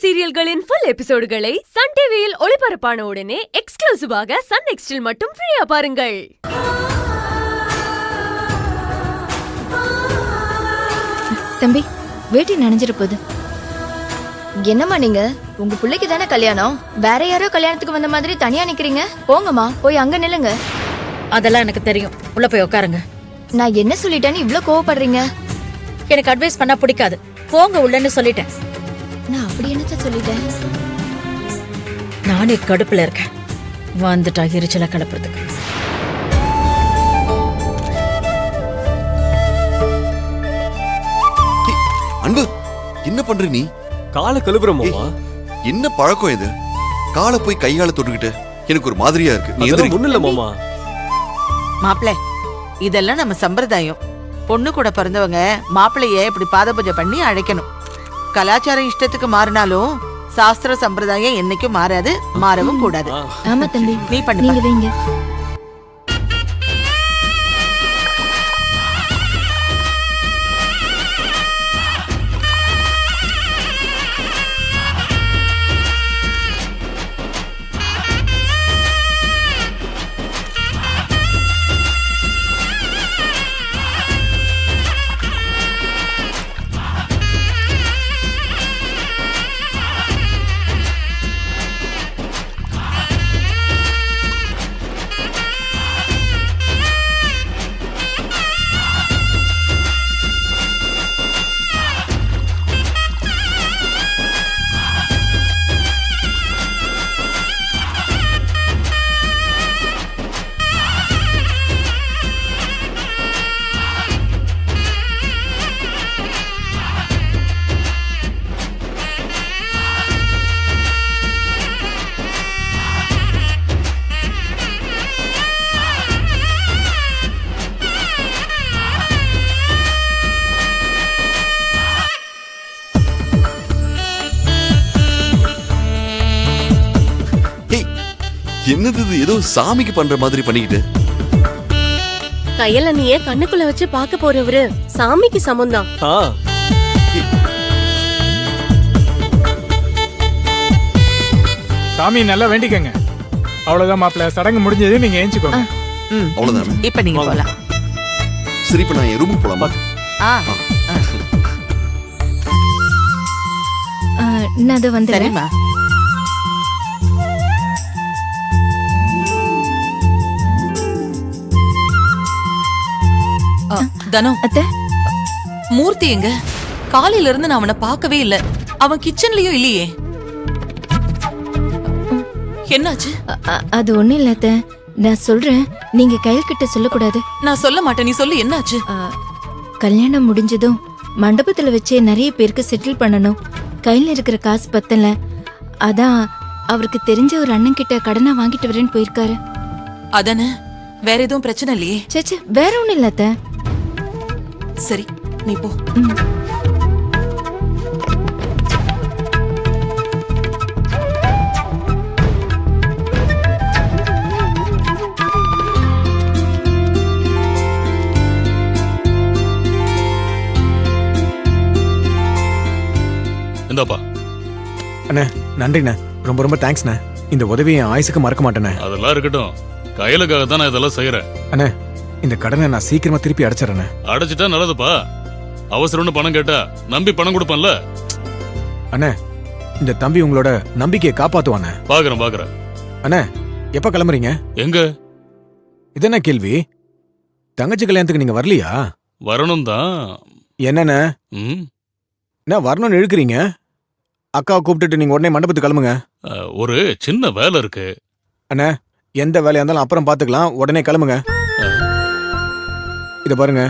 சீரியல்களின் full எபிசோடுகளை Sun டிவியில் ஒளிபரப்பான உடனே எக்ஸ்க்ளூசிவாக சன் நெக்ஸ்டில் மட்டும் ஃப்ரீயா பாருங்கள். தம்பி, வேட்டி நனைஞ்சிட போகுது. என்னம்மா நீங்க? உங்க பிள்ளைக்கு தானே கல்யாணம், வேற யாரோ கல்யாணத்துக்கு வந்த மாதிரி தனியா நிக்கிறீங்க. போங்கம்மா, போய் அங்க நில்லுங்க. அதெல்லாம் எனக்கு தெரியும். உள்ள போய் உட்காருங்க. நான் என்ன சொல்லிட்டேன்னு இவ்ளோ கோவப்படுறீங்க? எனக்கு அட்வைஸ் பண்ணா பிடிக்காது. போங்க உள்ளன்னு சொல்லிட்டேன். நான் அப்படி என்னத்த சொல்லிட்டேன்? நானே கடுப்புல இருக்கேன். வந்துட்டா எரிச்சலா கிளப்புறதுக்கு. அன்பு, என்ன பண்ற நீ? காலை கழுவுறோமா? என்ன பழக்கம் இது? காலை போய் கையால தொட்டுக்கிட்டு எனக்கு ஒரு மாதிரியா இருக்கு. நீ எதிர ஒண்ணு இல்ல மாமா. மாப்பிள்ள, இதெல்லாம் நம்ம சம்பிரதாயம். பொண்ணு கூட பிறந்தவங்க மாப்பிள்ளைய இப்படி பாத பூஜை பண்ணி அழைக்கணும். கலாச்சாரம் இஷ்டத்துக்கு மாறினாலும் சாஸ்திர சம்பிரதாயம் என்னைக்கும் மாறாது, மாறவும் கூடாது. ஆமா தம்பி, நீ பண்ணு. நீங்க வைங்க. என்னது இது? ஏதோ சாமிக்கு பண்ற மாதிரி பண்ணிக்கிட்டு. கையில நீயே கண்ணுக்குள்ள வச்சு பார்க்க போறவரு சாமிக்கு சமம்தான். சாமி நல்லா வேண்டிக்கங்க. அவ்வளவுதான் மாப்பிள்ள, சடங்கு முடிஞ்சது. நீங்க ஏஞ்சிக்கோங்க. அவ்வளவுதானே? இப்ப நீங்க போலாம். சரி, இப்ப நான் என் ரூமுக்கு போலாமா? நான் அதை வந்து சரிம்மா. தனோ, அத்தை, மூர்த்தி எங்க? காலையில இருந்து நான் அவனை பார்க்கவே இல்ல. அவன் கிச்சன்லயும் இல்லையே. என்னாச்சு? அது ஒண்ணும் இல்ல அத்தை. நான் சொல்றேன், நீங்க கையில் கிட்ட சொல்லக்கூடாது. நான் சொல்ல மாட்டேன், நீ சொல்லு. என்னாச்சு? கல்யாணம் முடிஞ்சதும் மண்டபத்துல வச்சே நிறைய பேருக்கு செட்டில் பண்ணணும். கையில இருக்கிற காசு பத்தல. அதான் அவருக்கு தெரிஞ்ச ஒரு அண்ணன் கிட்ட கடனா வாங்கிட்டு வரேன்னு போயிருக்காரு. அதானே? வேற எதுவும் பிரச்சனை இல்லையே? சேச்சே, வேற ஒண்ணும் இல்ல அத்தை. சரி, நீ போ. இந்தாப்பா. அண்ணே, நன்றிண்ணே. ரொம்ப ரொம்ப தேங்க்ஸ்ண்ணே. இந்த உதவியை என் ஆயுசுக்கு மறக்க மாட்டேண்ணே. அதெல்லாம் இருக்கட்டும். கையிலுக்காக தான் நான் இதெல்லாம் செய்யறேன். அண்ணே, இந்த கடனை நான் சீக்கிரமா திருப்பி அடைச்சிடறேன். அடைச்சிட்டா நல்லதுப்பா. அவசரம்னு பணம் கேட்டா நம்பி பணம் கொடுப்பேன்ல. அண்ணே, இந்த தம்பி உங்களோட நம்பிக்கையை காப்பாத்துவானே. பாக்குறேன். அண்ணே, எப்ப கிளம்புறீங்க? எங்க? இது என்ன கேள்வி? தங்கச்சி கல்யாணத்துக்கு நீங்க வரலையா? வரணும் தான். என்னண்ணே என்ன வரணும்னு இழுக்கிறீங்க? அக்காவை கூப்பிட்டுட்டு நீங்க உடனே மண்டபத்துக்கு கிளம்புங்க. ஒரு சின்ன வேலை இருக்கு. அண்ணே, எந்த வேலையா இருந்தாலும் அப்புறம் பாத்துக்கலாம். உடனே கிளம்புங்க. இத பாருங்க,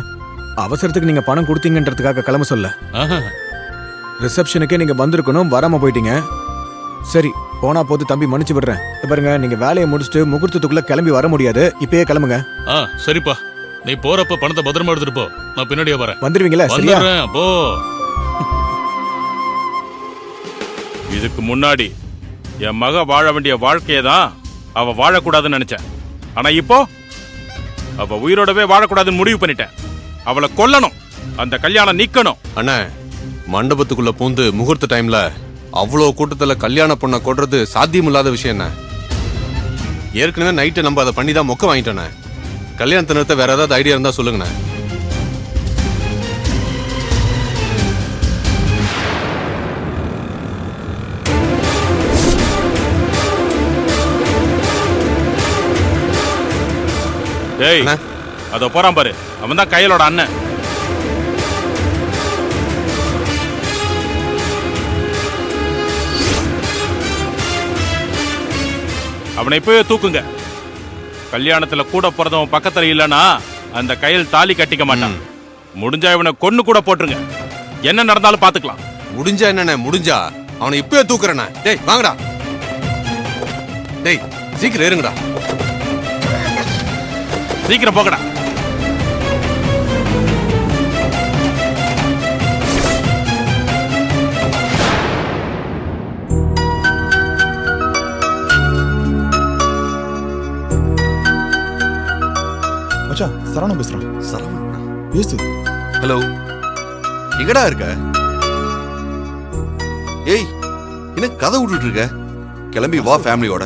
அவசரத்துக்கு நீங்க பணம் கொடுத்தீங்கன்றதுக்காக கிளம்ப சொல்ல. ரிசப்ஷனுக்கே நீங்க வந்திருக்கணும், வராம போயிட்டீங்க. சரி, போனா போது தம்பி, மன்னிச்சு விடுறேன். பாருங்க, நீங்க வேலையை முடிச்சுட்டு முகூர்த்தத்துக்குள்ள கிளம்பி வர முடியாது. இப்பயே கிளம்புங்க. சரிப்பா, நீ போறப்ப பணத்தை பத்திரமா எடுத்துட்டு போ. நான் பின்னாடியே வரேன். வந்துருவீங்களா? சரியா? போ. இதுக்கு முன்னாடி என் மக வாழ வேண்டிய வாழ்க்கையை தான் அவ வாழக்கூடாதுன்னு நினைச்சேன். ஆனா இப்போ அவ உயிரோடவே வாழக்கூடாதுன்னு முடிவு பண்ணிட்டேன். அவளை கொல்லணும், அந்த கல்யாணம் நிக்கணும். அண்ணா, மண்டபத்துக்குள்ள பூந்து முகூர்த்த டைம்ல அவ்வளோ கூட்டத்துல கல்யாண பொண்ணை கொடுறது சாத்தியமில்லாத விஷயம் என்ன? ஏற்கனவே நைட்டு நம்ம அதை பண்ணி தான் மொக்க வாங்கிட்டோண்ணே. கல்யாணத்தை நிறுத்த வேற ஏதாவது ஐடியா இருந்தா சொல்லுங்கண்ணே. டேய் அண்ணா. அதோ போறான் பாரு, அவன் தான் கையலோட அண்ணன். அவனை இப்பவே தூக்குங்க. கல்யாணத்துல கூட பிறந்தவன் பக்கத்துல இல்லனா அந்த கையில் தாலி கட்டிக்க மாட்டான். முடிஞ்சா இவனை கொன்னு கூட போட்டுருங்க. என்ன நடந்தாலும் பாத்துக்கலாம். முடிஞ்சா என்னண்ணே? முடிஞ்சா அவனை இப்பவே தூக்குறேண்ணே. டேய் வாங்கடா. டேய் சீக்கிரம் ஏறுங்கடா. சீக்கிரம் போகடா. மச்சா சரவணன் பேசுறான். சரவணா, பேசு. ஹலோ, எங்கடா இருக்க? ஏய், என்ன கதை விட்டுட்டு இருக்க? கிளம்பி வா ஃபேமிலியோட.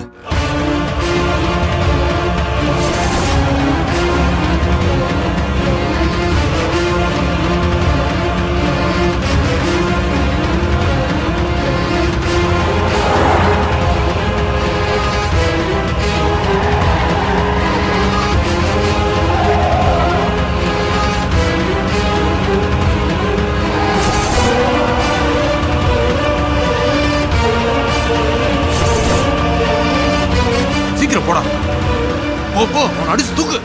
சீக்கிரம் போடா. போ போ, அவனை அடிச்சு தூக்கு.